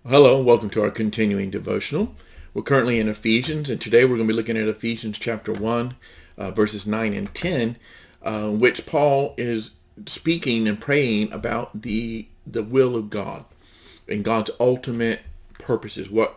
Hello, and welcome to our continuing devotional. We're currently in Ephesians, and today we're going to be looking at Ephesians chapter 1, verses 9 and 10, which Paul is speaking and praying about the will of God and God's ultimate purposes, where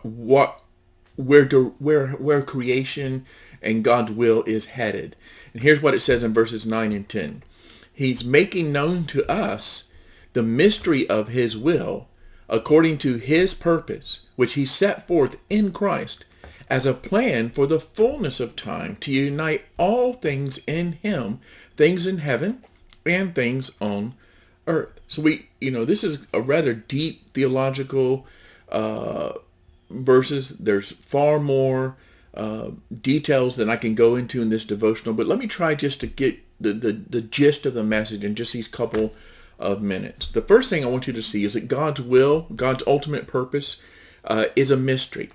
creation and God's will is headed. And here's what it says in verses 9 and 10. He's making known to us the mystery of his will, according to his purpose, which he set forth in Christ as a plan for the fullness of time to unite all things in him, things in heaven and things on earth. So this is a rather deep theological verses. There's far more details than I can go into in this devotional, but let me try just to get the gist of the message in just these couple of minutes. The first thing I want you to see is that God's will, God's ultimate purpose, is a mystery.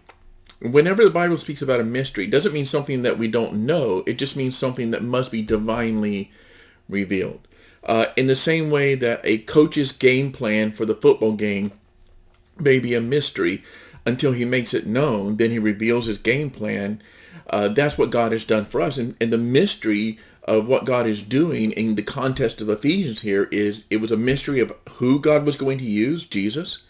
Whenever the Bible speaks about a mystery, it doesn't mean something that we don't know. It just means something that must be divinely revealed. In the same way that a coach's game plan for the football game may be a mystery until he makes it known, then he reveals his game plan. That's what God has done for us. And the mystery of what God is doing in the context of Ephesians here is it was a mystery of who God was going to use, Jesus,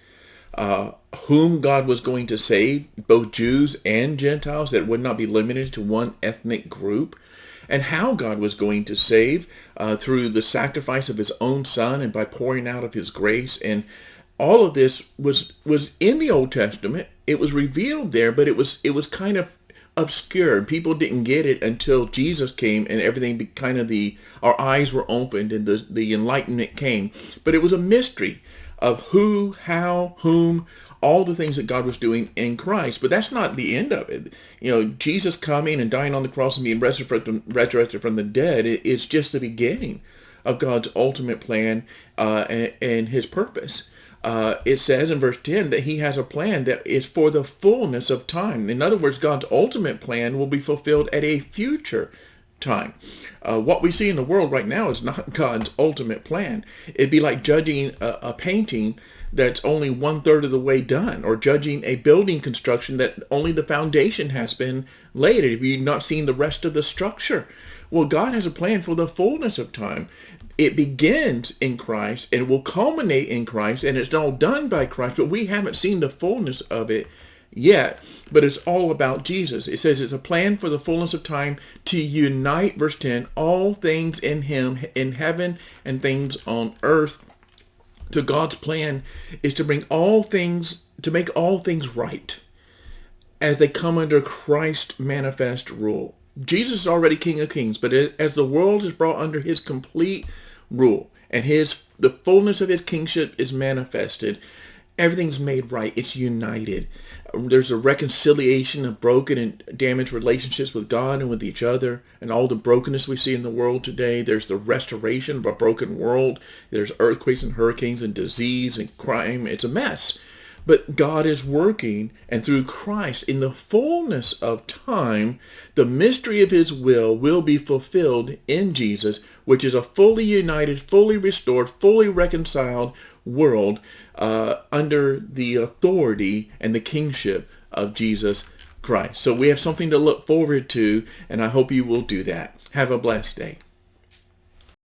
whom God was going to save, both Jews and Gentiles, that would not be limited to one ethnic group, and how God was going to save through the sacrifice of his own son and by pouring out of his grace. And all of this was in the Old Testament. It was revealed there, but it was kind of obscure. People didn't get it until Jesus came and everything our eyes were opened and the enlightenment came. But it was a mystery of who, how, whom, all the things that God was doing in Christ. But that's not the end of it. Jesus coming and dying on the cross and being resurrected from the dead, it's just the beginning of God's ultimate plan and his purpose. It says in verse 10 that he has a plan that is for the fullness of time. In other words, God's ultimate plan will be fulfilled at a future time. What we see in the world right now is not God's ultimate plan. It'd be like judging a painting that's only 1/3 of the way done, or judging a building construction that only the foundation has been laid. If you've not seen the rest of the structure. Well, God has a plan for the fullness of time. It begins in Christ and will culminate in Christ, and it's all done by Christ, but we haven't seen the fullness of it yet. But it's all about Jesus. It says it's a plan for the fullness of time to unite, verse 10, all things in him, in heaven and things on earth. So God's plan is to make all things right as they come under Christ's manifest rule. Jesus is already King of Kings, but as the world is brought under his complete rule and the fullness of his kingship is manifested, everything's made right. It's united. There's a reconciliation of broken and damaged relationships with God and with each other, and all the brokenness we see in the world today. There's the restoration of a broken world. There's earthquakes and hurricanes and disease and crime. It's a mess. But God is working, and through Christ, in the fullness of time, the mystery of his will be fulfilled in Jesus, which is a fully united, fully restored, fully reconciled world under the authority and the kingship of Jesus Christ. So we have something to look forward to, and I hope you will do that. Have a blessed day.